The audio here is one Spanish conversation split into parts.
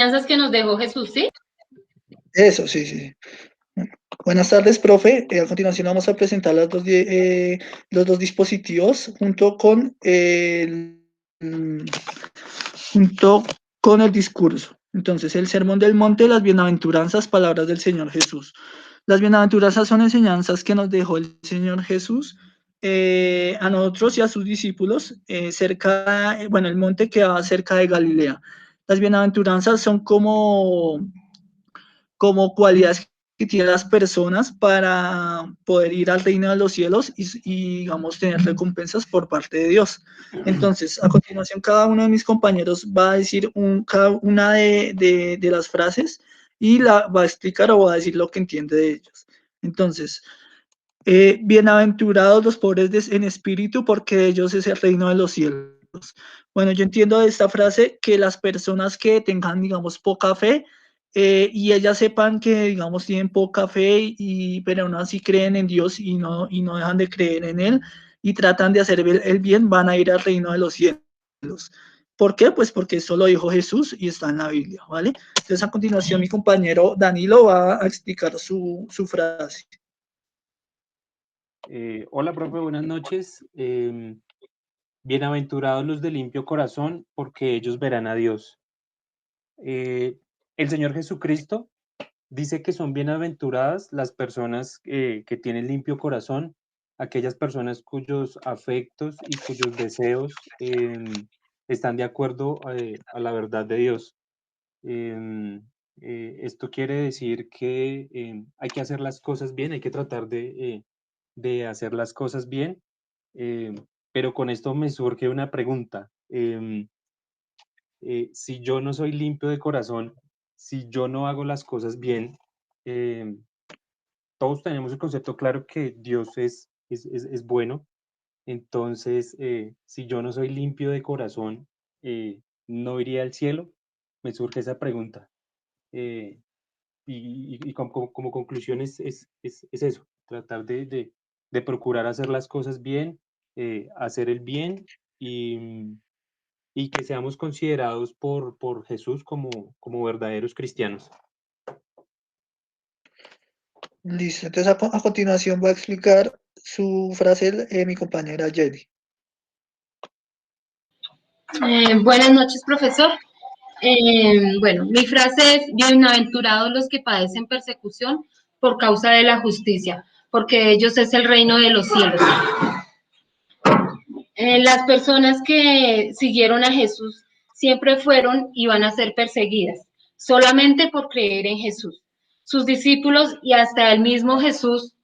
enseñanzas que nos dejó Jesús, ¿sí? Eso, sí, sí. Buenas tardes, profe. A continuación vamos a presentar los dos dispositivos junto con el discurso. Entonces, el Sermón del Monte, las bienaventuranzas, palabras del Señor Jesús. Las bienaventuranzas son enseñanzas que nos dejó el Señor Jesús a nosotros y a sus discípulos el monte quedaba cerca de Galilea. Las bienaventuranzas son como cualidades que tienen las personas para poder ir al reino de los cielos digamos, tener recompensas por parte de Dios. Entonces, a continuación, cada uno de mis compañeros va a decir cada una de las frases y la va a explicar o va a decir lo que entiende de ellas. Entonces, bienaventurados los pobres en espíritu, porque de ellos es el reino de los cielos. Bueno, yo entiendo de esta frase que las personas que tengan, digamos, poca fe, y ellas sepan que, digamos, tienen poca fe, pero aún así creen en Dios y no dejan de creer en Él y tratan de hacer el bien, van a ir al reino de los cielos. ¿Por qué? Pues porque eso lo dijo Jesús y está en la Biblia, ¿vale? Entonces, a continuación, mi compañero Danilo va a explicar su frase. Hola, profe, buenas noches. Bienaventurados los de limpio corazón, porque ellos verán a Dios. El Señor Jesucristo dice que son bienaventuradas las personas que tienen limpio corazón, aquellas personas cuyos afectos y cuyos deseos están de acuerdo a la verdad de Dios. Esto quiere decir que hay que hacer las cosas bien, hay que tratar de hacer las cosas bien, pero con esto me surge una pregunta. Si yo no soy limpio de corazón, si yo no hago las cosas bien, todos tenemos el concepto claro que Dios es bueno. Entonces, si yo no soy limpio de corazón, ¿no iría al cielo? Me surge esa pregunta. Eh, y como conclusión es eso, tratar de procurar hacer las cosas bien, hacer el bien y que seamos considerados por Jesús como verdaderos cristianos. Listo, entonces a continuación va a explicar su frase mi compañera Jenny. Buenas noches, profesor. Bueno, mi frase es: bienaventurados los que padecen persecución por causa de la justicia, porque de ellos es el reino de los cielos. Las personas que siguieron a Jesús siempre fueron y van a ser perseguidas, solamente por creer en Jesús. Sus discípulos y hasta el mismo Jesús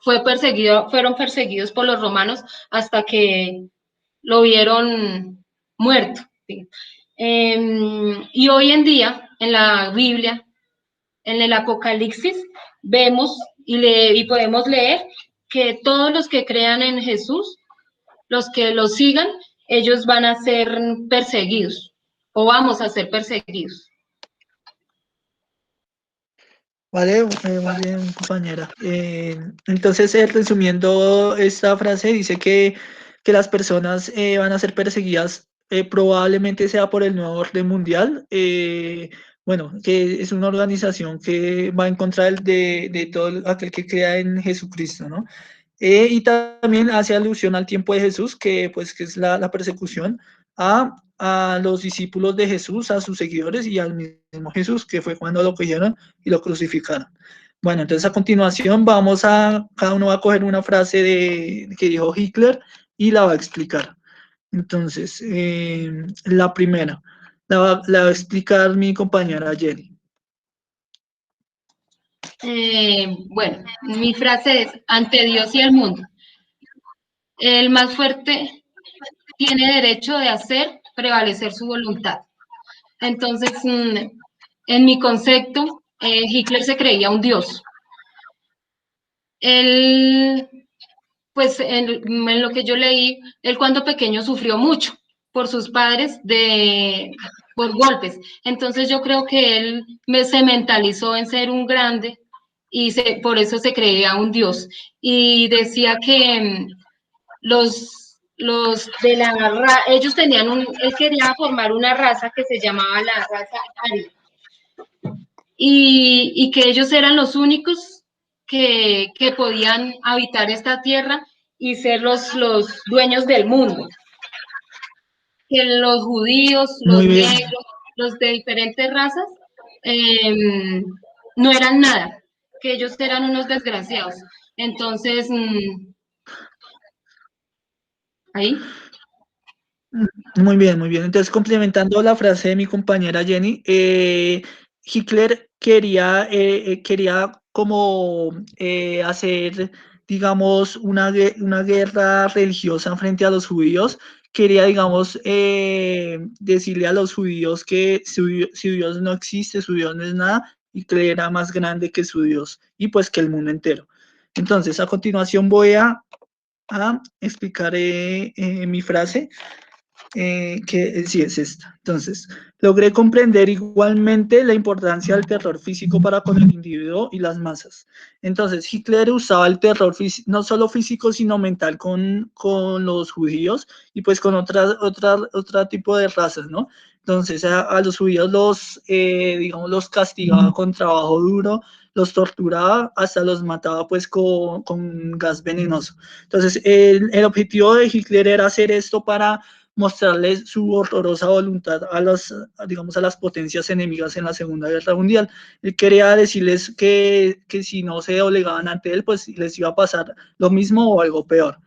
fueron perseguidos por los romanos hasta que lo vieron muerto. ¿Sí? Y hoy en día, en la Biblia, en el Apocalipsis, vemos y podemos leer que todos los que crean en Jesús, los que lo sigan, ellos van a ser perseguidos o vamos a ser perseguidos. Vale, muy bien, compañera. Entonces, resumiendo esta frase, dice que las personas van a ser perseguidas, probablemente sea por el nuevo orden mundial. Bueno, que es una organización que va en contra de todo aquel que crea en Jesucristo, ¿no? Y también hace alusión al tiempo de Jesús, que es la persecución a los discípulos de Jesús, a sus seguidores y al mismo Jesús, que fue cuando lo cogieron y lo crucificaron. Bueno, entonces a continuación cada uno va a coger una frase que dijo Hitler y la va a explicar. Entonces, la primera, la va a explicar mi compañera Jenny. Bueno, mi frase es: ante Dios y el mundo, el más fuerte tiene derecho de hacer prevalecer su voluntad. Entonces, en mi concepto, Hitler se creía un dios. Él, pues en lo que yo leí, él cuando pequeño sufrió mucho por sus padres por golpes. Entonces yo creo que él se mentalizó en ser un grande y por eso se creía un dios. Y decía que los ellos tenían él quería formar una raza que se llamaba la raza Aria, y que ellos eran los únicos que podían habitar esta tierra y ser los dueños del mundo. Que los judíos, los Muy bien. negros, los de diferentes razas, no eran nada, que ellos eran unos desgraciados. Entonces, ahí. Muy bien, muy bien. Entonces, complementando la frase de mi compañera Jenny, Hitler quería como hacer, digamos, una guerra religiosa frente a los judíos. Quería, digamos, decirle a los judíos que su Dios no existe, su Dios no es nada, y que él era más grande que su Dios, y pues que el mundo entero. Entonces, a continuación voy a explicar mi frase que sí es esta. Entonces, logré comprender igualmente la importancia del terror físico para con el individuo y las masas. Entonces, Hitler usaba el terror no solo físico, sino mental con los judíos y pues con otro tipo de razas, ¿no? Entonces, a los judíos digamos, los castigaba con trabajo duro, los torturaba, hasta los mataba pues con gas venenoso. Entonces, el objetivo de Hitler era hacer esto para mostrarles su horrorosa voluntad digamos, a las potencias enemigas en la Segunda Guerra Mundial. Él quería decirles que si no se doblegaban ante él, pues les iba a pasar lo mismo o algo peor.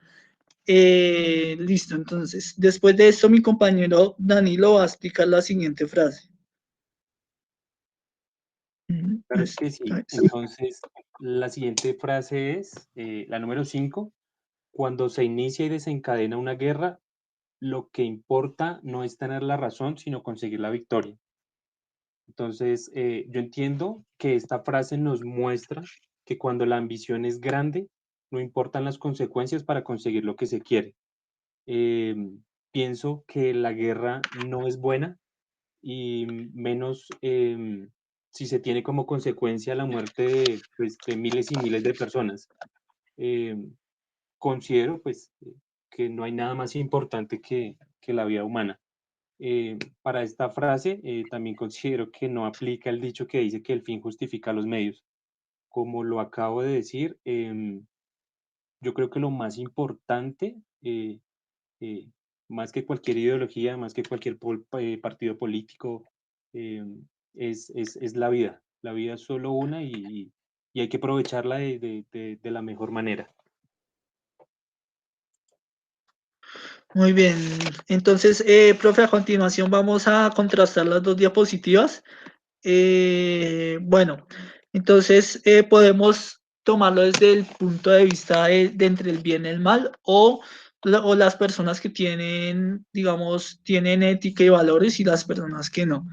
Listo, entonces, después de esto, mi compañero Danilo va a explicar la siguiente frase. Claro que sí. Entonces, la siguiente frase es la número 5. Cuando se inicia y desencadena una guerra, lo que importa no es tener la razón, sino conseguir la victoria. Entonces, yo entiendo que esta frase nos muestra que cuando la ambición es grande, no importan las consecuencias para conseguir lo que se quiere. Pienso que la guerra no es buena y menos si se tiene como consecuencia la muerte de miles y miles de personas. Considero pues que no hay nada más importante que la vida humana. Para esta frase también considero que no aplica el dicho que dice que el fin justifica los medios. Como lo acabo de decir, yo creo que lo más importante, eh, más que cualquier ideología, más que cualquier partido político, eh, es la vida. La vida es solo una y hay que aprovecharla de la mejor manera. Muy bien, entonces, profe, a continuación vamos a contrastar las dos diapositivas. Bueno, entonces podemos tomarlo desde el punto de vista de entre el bien y el mal o las personas que tienen, digamos, tienen ética y valores y las personas que no.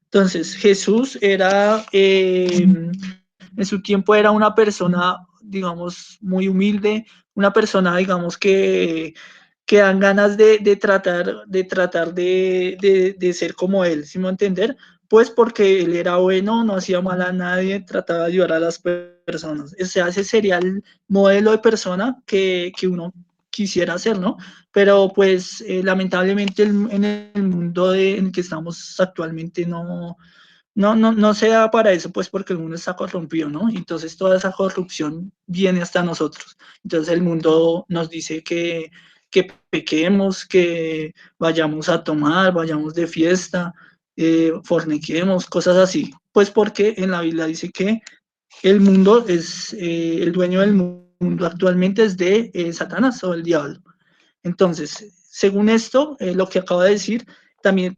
Entonces, Jesús era, en su tiempo era una persona, digamos, muy humilde, una persona, digamos, que dan ganas de tratar de ser como él, ¿sí me va a entender? Pues porque él era bueno, no hacía mal a nadie, trataba de ayudar a las personas. O sea, ese sería el modelo de persona que uno quisiera ser, ¿no? Pero pues lamentablemente en el mundo en el que estamos actualmente no se da para eso, pues porque el mundo está corrompido, ¿no? Entonces toda esa corrupción viene hasta nosotros. Entonces el mundo nos dice que pequemos, que vayamos a tomar, vayamos de fiesta, forniquemos, cosas así. Pues porque en la Biblia dice que el mundo es, el dueño del mundo actualmente es de Satanás o el diablo. Entonces, según esto, lo que acabo de decir, también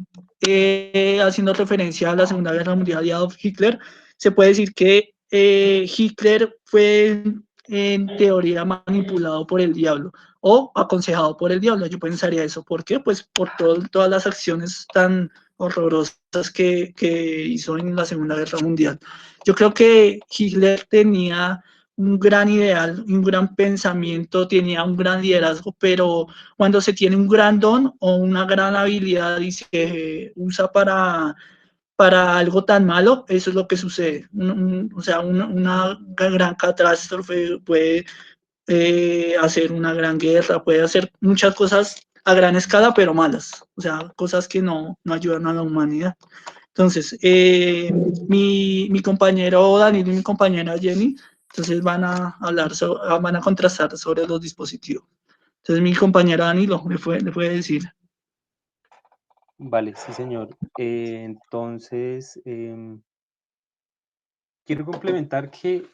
haciendo referencia a la Segunda Guerra Mundial y a Adolf Hitler, se puede decir que Hitler fue en teoría manipulado por el diablo o aconsejado por el diablo. Yo pensaría eso. ¿Por qué? Pues por todas las acciones tan horrorosas que hizo en la Segunda Guerra Mundial. Yo creo que Hitler tenía un gran ideal, un gran pensamiento, tenía un gran liderazgo, pero cuando se tiene un gran don o una gran habilidad y se usa para algo tan malo, eso es lo que sucede. O sea, una gran catástrofe puede hacer una gran guerra, puede hacer muchas cosas a gran escala, pero malas, o sea, cosas que no ayudan a la humanidad. Entonces, mi compañero Daniel y mi compañera Jenny, entonces van a hablar, van a contrastar sobre los dispositivos. Entonces, mi compañera Dani le puede decir. Vale, sí, señor. Entonces, quiero complementar que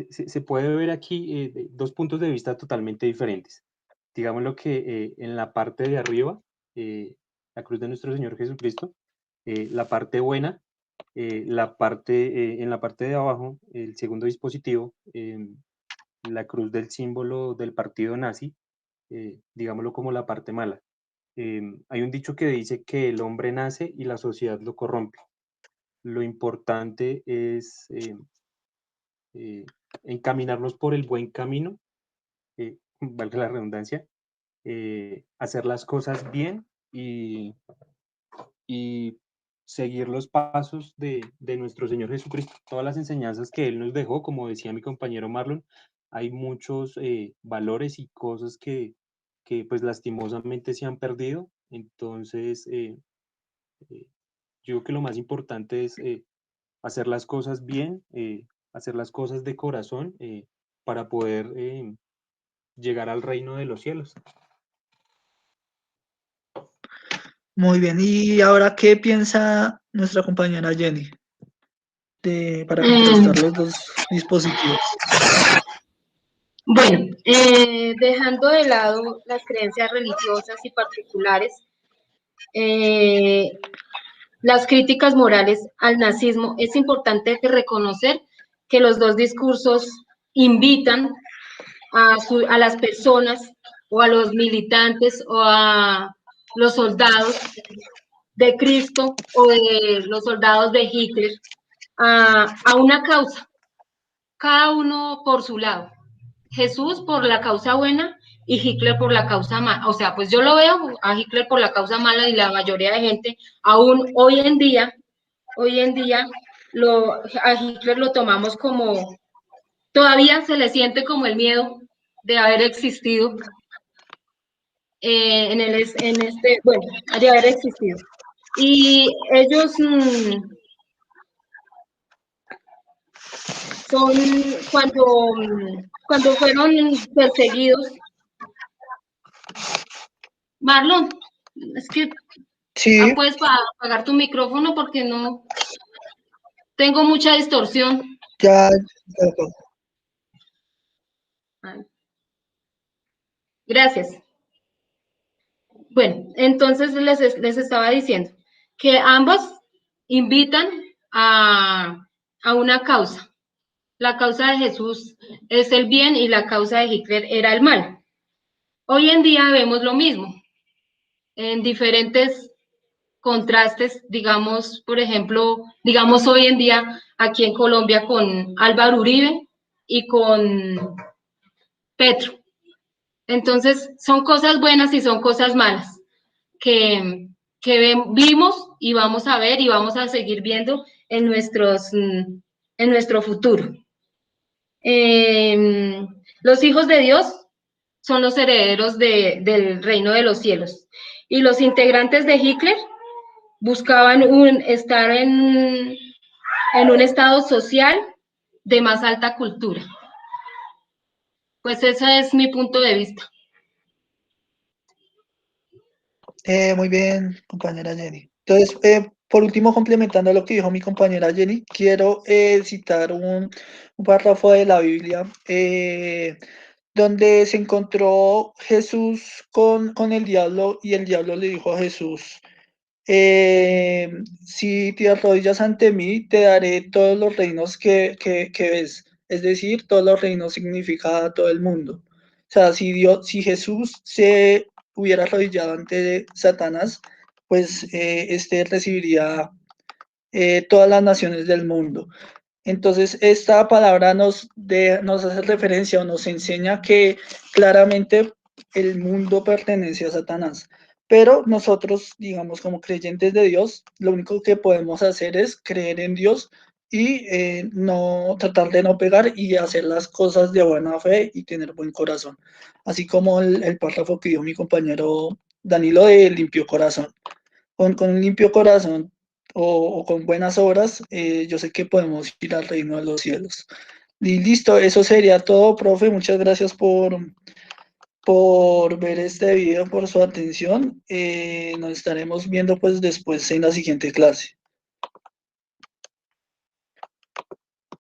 se puede ver aquí dos puntos de vista totalmente diferentes. Digamos lo que en la parte de arriba, la cruz de nuestro Señor Jesucristo, la parte buena, en la parte de abajo, el segundo dispositivo, la cruz del símbolo del partido nazi, digámoslo como la parte mala. Hay un dicho que dice que el hombre nace y la sociedad lo corrompe. Lo importante es eh, encaminarnos por el buen camino, valga la redundancia, hacer las cosas bien y seguir los pasos de nuestro Señor Jesucristo. Todas las enseñanzas que Él nos dejó, como decía mi compañero Marlon, hay muchos valores y cosas que pues lastimosamente se han perdido. Entonces, yo creo que lo más importante es hacer las cosas bien, hacer las cosas de corazón para poder llegar al reino de los cielos. Muy bien, y ahora, ¿qué piensa nuestra compañera Jenny para contrastar los dos dispositivos? Bueno, dejando de lado las creencias religiosas y particulares, las críticas morales al nazismo, es importante reconocer que los dos discursos invitan a las personas o a los militantes o a los soldados de Cristo o de los soldados de Hitler a una causa, cada uno por su lado. Jesús por la causa buena y Hitler por la causa mala. O sea, pues yo lo veo a Hitler por la causa mala y la mayoría de gente, aún hoy en día, a Hitler lo tomamos como, todavía se le siente como el miedo de haber existido bueno, de haber existido. Y ellos son cuando fueron perseguidos. Marlon, es que Sí, puedes apagar tu micrófono porque no tengo mucha distorsión. ya. Gracias. Bueno, entonces les estaba diciendo que ambos invitan a una causa. La causa de Jesús es el bien y la causa de Hitler era el mal. Hoy en día vemos lo mismo, en diferentes contrastes, digamos, por ejemplo, digamos hoy en día aquí en Colombia con Álvaro Uribe y con Petro. Entonces, son cosas buenas y son cosas malas que vimos y vamos a ver y vamos a seguir viendo en nuestro futuro. Los hijos de Dios son los herederos del reino de los cielos. Y los integrantes de Hitler buscaban estar en un estado social de más alta cultura. Pues ese es mi punto de vista. Muy bien, compañera Jenny. Entonces, por último, complementando lo que dijo mi compañera Jenny, quiero citar un párrafo de la Biblia donde se encontró Jesús con el diablo y el diablo le dijo a Jesús, si te arrodillas ante mí, te daré todos los reinos que ves. Es decir, todos los reinos significa todo el mundo. O sea, si Jesús se hubiera arrodillado ante Satanás, pues este recibiría todas las naciones del mundo. Entonces, esta palabra nos hace referencia o nos enseña que claramente el mundo pertenece a Satanás. Pero nosotros, digamos, como creyentes de Dios, lo único que podemos hacer es creer en Dios y no tratar de no pegar y hacer las cosas de buena fe y tener buen corazón. Así como el párrafo que dio mi compañero Danilo de limpio corazón. Con un limpio corazón o con buenas obras, yo sé que podemos ir al reino de los cielos. Y listo, eso sería todo, profe. Muchas gracias por ver este video, por su atención. Nos estaremos viendo pues después en la siguiente clase.